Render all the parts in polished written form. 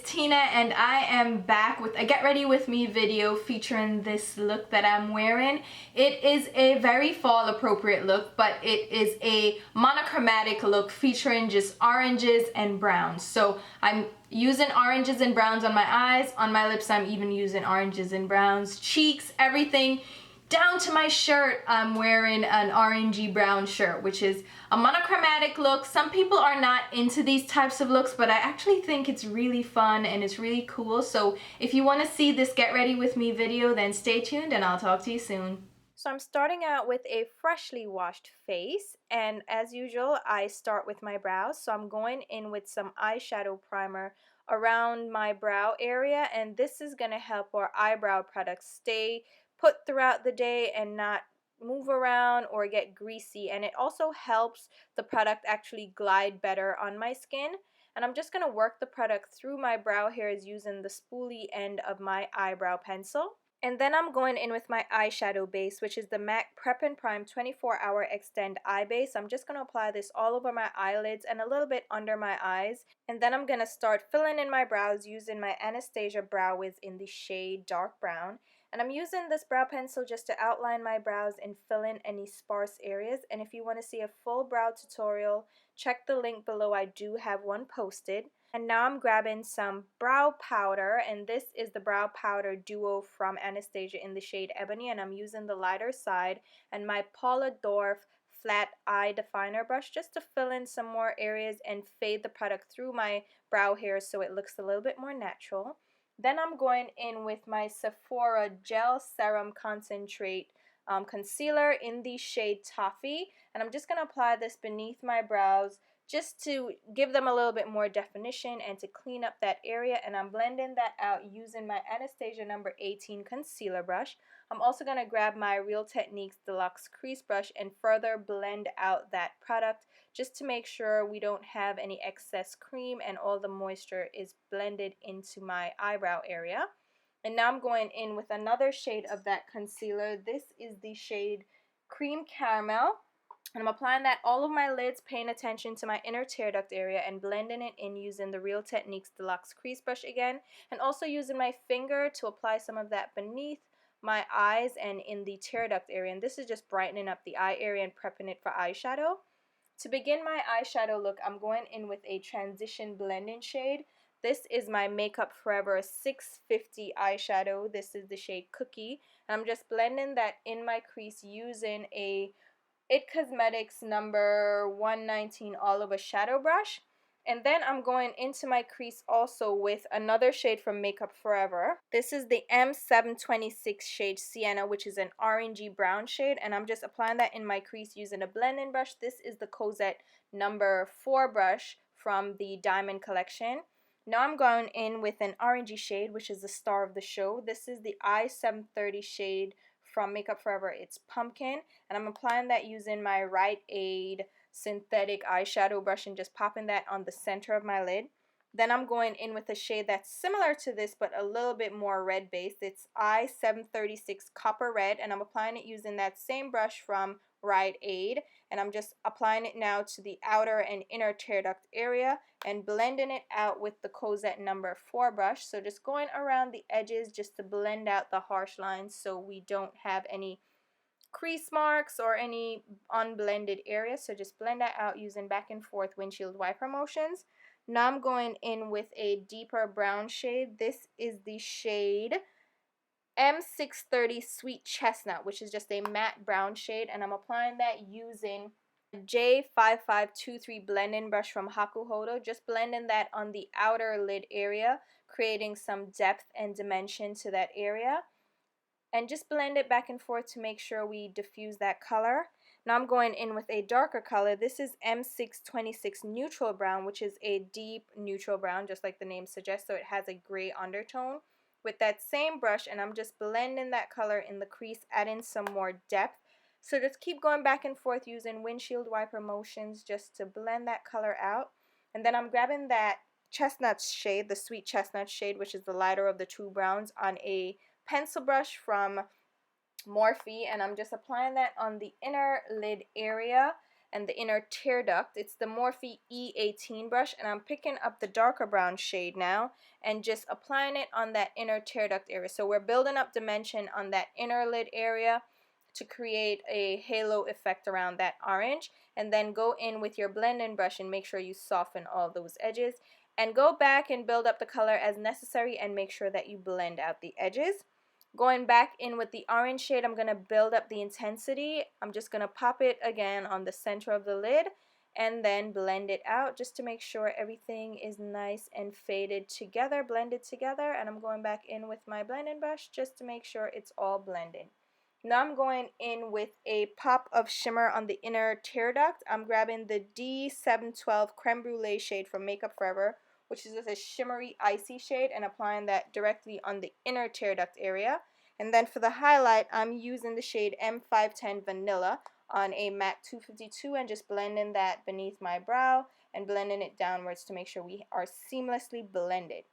Tina and I am back with a get ready with me video featuring this look that I'm wearing. It is a very fall appropriate look, but it is a monochromatic look featuring just oranges and browns. So I'm using oranges and browns on my eyes, on my lips I'm even using oranges and browns, cheeks, everything. Down to my shirt, I'm wearing an orangey brown shirt, which is a monochromatic look. Some people are not into these types of looks, but I actually think it's really fun and it's really cool. So if you want to see this get ready with me video, then stay tuned and I'll talk to you soon. So I'm starting out with a freshly washed face, and as usual I start with my brows. So I'm going in with some eyeshadow primer around my brow area, and this is going to help our eyebrow products stay put throughout the day and not move around or get greasy, and it also helps the product actually glide better on my skin. And I'm just going to work the product through my brow hairs using the spoolie end of my eyebrow pencil. And then I'm going in with my eyeshadow base, which is the MAC Prep and Prime 24-Hour Extend Eye Base. I'm just going to apply this all over my eyelids and a little bit under my eyes. And then I'm going to start filling in my brows using my Anastasia Brow Wiz in the shade Dark Brown. And I'm using this brow pencil just to outline my brows and fill in any sparse areas. And if you want to see a full brow tutorial, check the link below. I do have one posted. And now I'm grabbing some brow powder, and this is the brow powder duo from Anastasia in the shade Ebony, and I'm using the lighter side and my Paula flat eye definer brush just to fill in some more areas and fade the product through my brow hairs so it looks a little bit more natural. Then I'm going in with my SEPHORA Gel Serum Concentrate concealer in the shade Toffee, and I'm just going to apply this beneath my brows just to give them a little bit more definition and to clean up that area. And I'm blending that out using my Anastasia number 18 concealer brush. I'm also going to grab my Real Techniques Deluxe crease brush and further blend out that product just to make sure we don't have any excess cream and all the moisture is blended into my eyebrow area. And now I'm going in with another shade of that concealer. This is the shade Cream Caramel. And I'm applying that all of my lids, paying attention to my inner tear duct area and blending it in using the Real Techniques Deluxe crease brush again. And also using my finger to apply some of that beneath my eyes and in the tear duct area. And this is just brightening up the eye area and prepping it for eyeshadow. To begin my eyeshadow look, I'm going in with a transition blending shade. This is my Makeup Forever 650 eyeshadow. This is the shade Cookie. And I'm just blending that in my crease using a It Cosmetics number 119 Olive Shadow Brush. And then I'm going into my crease also with another shade from Makeup Forever. This is the M726 shade Sienna, which is an orangey brown shade. And I'm just applying that in my crease using a blending brush. This is the Cosette number 4 brush from the Diamond Collection. Now I'm going in with an orangey shade, which is the star of the show. This is the I730 shade from Makeup Forever. It's Pumpkin, and I'm applying that using my Rite Aid synthetic eyeshadow brush and just popping that on the center of my lid. Then I'm going in with a shade that's similar to this but a little bit more red based. It's I736 Copper Red, and I'm applying it using that same brush from Rite Aid, and I'm just applying it now to the outer and inner tear duct area and blending it out with the Cosette number 4 brush. So just going around the edges just to blend out the harsh lines so we don't have any crease marks or any unblended areas. So just blend that out using back and forth windshield wiper motions. Now I'm going in with a deeper brown shade. This is the shade M630 Sweet Chestnut, which is just a matte brown shade, and I'm applying that using a J5523 blending brush from Holo, just blending that on the outer lid area, creating some depth and dimension to that area, and just blend it back and forth to make sure we diffuse that color. Now I'm going in with a darker color. This is M626 Neutral Brown, which is a deep neutral brown, just like the name suggests, so it has a gray undertone. With that same brush, and I'm just blending that color in the crease, adding some more depth. So just keep going back and forth using windshield wiper motions just to blend that color out. And then I'm grabbing that chestnut shade, the Sweet Chestnut shade, which is the lighter of the two browns, on a pencil brush from Morphe, and I'm just applying that on the inner lid area and the inner tear duct. It's the Morphe E18 brush, and I'm picking up the darker brown shade now and just applying it on that inner tear duct area. So we're building up dimension on that inner lid area to create a halo effect around that orange, and then go in with your blending brush and make sure you soften all those edges, and go back and build up the color as necessary and make sure that you blend out the edges. Going back in with the orange shade, I'm going to build up the intensity. I'm just going to pop it again on the center of the lid and then blend it out just to make sure everything is nice and faded together, blended together. And I'm going back in with my blending brush just to make sure it's all blended. Now I'm going in with a pop of shimmer on the inner tear duct. I'm grabbing the D712 Creme Brulee shade from Makeup Forever, which is just a shimmery icy shade, and applying that directly on the inner tear duct area. And then for the highlight, I'm using the shade M510 Vanilla on a matte 252 and just blending that beneath my brow and blending it downwards to make sure we are seamlessly blended.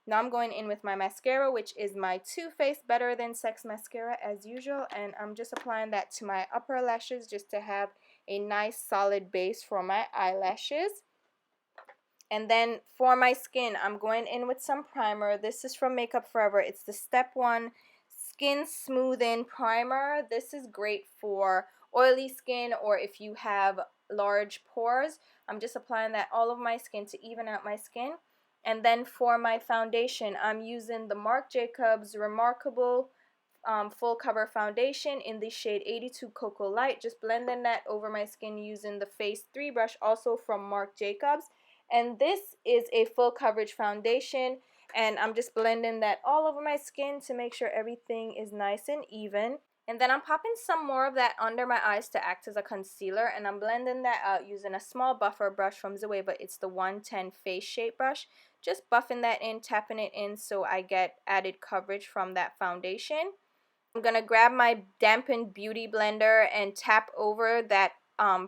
Now I'm going in with my mascara, which is my Too Faced Better Than Sex mascara as usual, and I'm just applying that to my upper lashes just to have a nice solid base for my eyelashes. And then for my skin, I'm going in with some primer. This is from Makeup Forever. It's the Step 1 Skin Smoothing Primer. This is great for oily skin or if you have large pores. I'm just applying that all over my skin to even out my skin. And then for my foundation, I'm using the Marc Jacobs Remarkable Full Cover Foundation in the shade 82 Cocoa Light. Just blending that over my skin using the Phase 3 brush, also from Marc Jacobs. And this is a full coverage foundation, and I'm just blending that all over my skin to make sure everything is nice and even. And then I'm popping some more of that under my eyes to act as a concealer, and I'm blending that out using a small buffer brush from Zoeva. It's the 110 Face Shape brush. Just buffing that in, tapping it in so I get added coverage from that foundation. I'm going to grab my dampened beauty blender and tap over that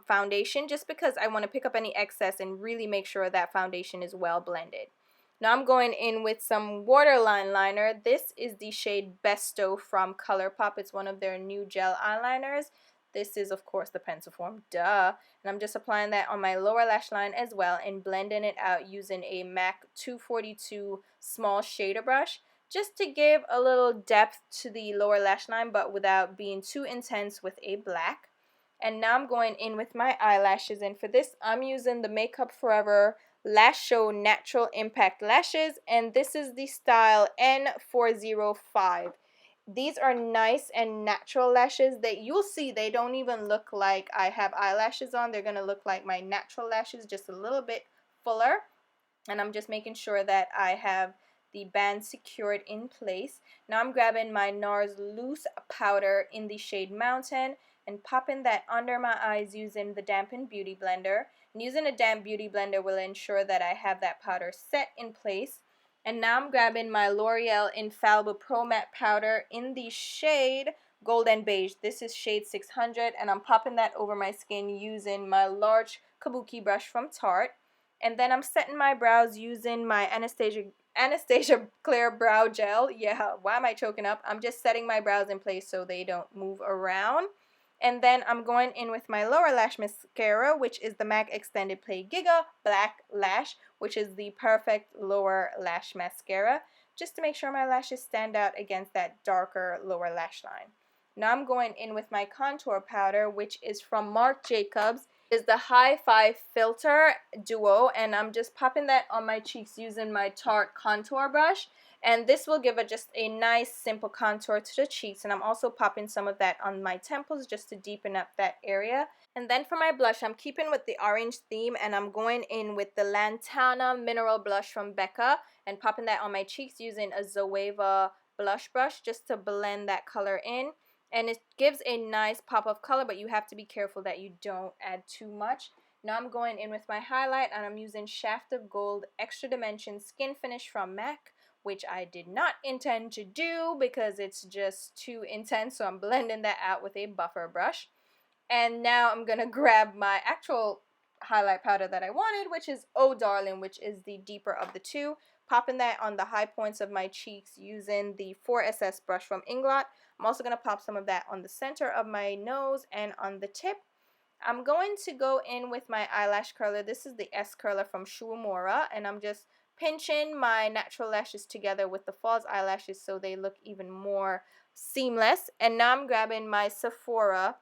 foundation just because I want to pick up any excess and really make sure that foundation is well blended. Now I'm going in with some waterline liner. This is the shade Besto from ColourPop. It's one of their new gel eyeliners. This is, of course, the pencil form, duh. And I'm just applying that on my lower lash line as well and blending it out using a MAC 242 small shader brush just to give a little depth to the lower lash line but without being too intense with a black. And now I'm going in with my eyelashes, and for this I'm using the Makeup Forever Lash Show Natural Impact Lashes, and this is the style N405. These are nice and natural lashes that you'll see they don't even look like I have eyelashes on. They're going to look like my natural lashes, just a little bit fuller. And I'm just making sure that I have the band secured in place. Now I'm grabbing my NARS loose powder in the shade Mountain and popping that under my eyes using the dampened beauty blender. And using a damp beauty blender will ensure that I have that powder set in place. And now I'm grabbing my L'Oreal Infallible Pro Matte powder in the shade Golden Beige. This is shade 600, and I'm popping that over my skin using my large kabuki brush from Tarte. And then I'm setting my brows using my Anastasia Clear Brow Gel. Yeah, why am I choking up? I'm just setting my brows in place so they don't move around. And then I'm going in with my lower lash mascara, which is the MAC Extended Play Giga Black Lash, which is the perfect lower lash mascara, just to make sure my lashes stand out against that darker lower lash line. Now I'm going in with my contour powder, which is from Marc Jacobs. Is the High Five Filter Duo, and I'm just popping that on my cheeks using my Tarte contour brush, and this will give just a nice simple contour to the cheeks. And I'm also popping some of that on my temples just to deepen up that area. And then for my blush, I'm keeping with the orange theme, and I'm going in with the Lantana Mineral Blush from Becca and popping that on my cheeks using a Zoeva blush brush just to blend that color in. And it gives a nice pop of color, but you have to be careful that you don't add too much. Now I'm going in with my highlight, and I'm using Shaft of Gold Extra Dimension Skinfinish from MAC, which I did not intend to do because it's just too intense, so I'm blending that out with a buffer brush. And now I'm going to grab my actual highlight powder that I wanted, which is Oh Darling, which is the deeper of the two. Popping that on the high points of my cheeks using the 4SS brush from Inglot. I'm also going to pop some of that on the center of my nose and on the tip. I'm going to go in with my eyelash curler. This is the S curler from Shuamura, and I'm just pinching my natural lashes together with the false eyelashes so they look even more seamless. And now I'm grabbing my Sephora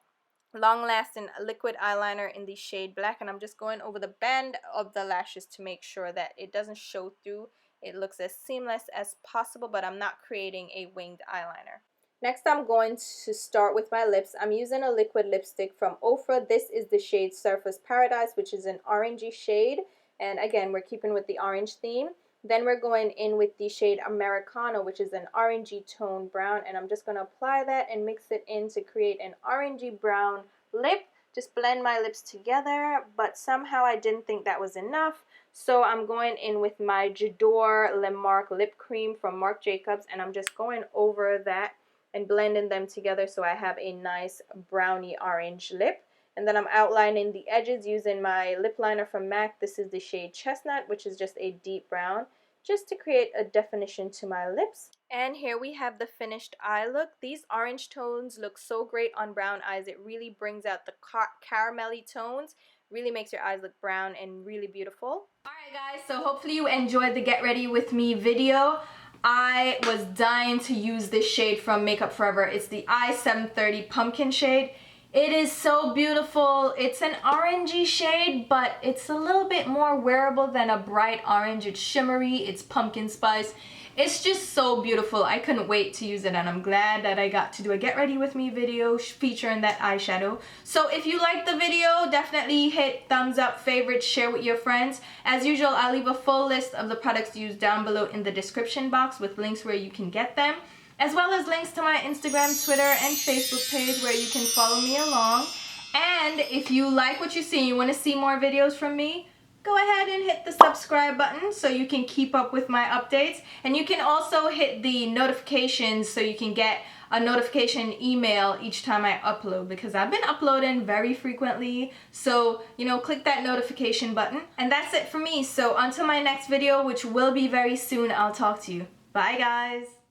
long-lasting liquid eyeliner in the shade black, and I'm just going over the band of the lashes to make sure that it doesn't show through. It looks as seamless as possible, but I'm not creating a winged eyeliner. Next, I'm going to start with my lips. I'm using a liquid lipstick from Ofra. This is the shade Surface Paradise, which is an orangey shade, and again, we're keeping with the orange theme. Then we're going in with the shade Americano, which is an orangey tone brown, and I'm just going to apply that and mix it in to create an orangey brown lip. Just blend my lips together, but somehow I didn't think that was enough, so I'm going in with my J'adore Le Marc lip cream from Marc Jacobs, and I'm just going over that and blending them together so I have a nice brownie orange lip. And then I'm outlining the edges using my lip liner from MAC. This is the shade Chestnut, which is just a deep brown, just to create a definition to my lips. And here we have the finished eye look. These orange tones look so great on brown eyes. It really brings out the caramelly tones, really makes your eyes look brown and really beautiful. Alright guys, so hopefully you enjoyed the Get Ready With Me video. I was dying to use this shade from Makeup Forever. It's the I730 Pumpkin shade. It is so beautiful. It's an orangey shade, but it's a little bit more wearable than a bright orange. It's shimmery, it's pumpkin spice. It's just so beautiful. I couldn't wait to use it, and I'm glad that I got to do a Get Ready With Me video featuring that eyeshadow. So if you liked the video, definitely hit thumbs up, favorite, share with your friends. As usual, I'll leave a full list of the products used down below in the description box with links where you can get them, as well as links to my Instagram, Twitter, and Facebook page where you can follow me along. And if you like what you see and you want to see more videos from me, go ahead and hit the subscribe button so you can keep up with my updates. And you can also hit the notifications so you can get a notification email each time I upload, because I've been uploading very frequently. So, you know, click that notification button. And that's it for me. So until my next video, which will be very soon, I'll talk to you. Bye guys.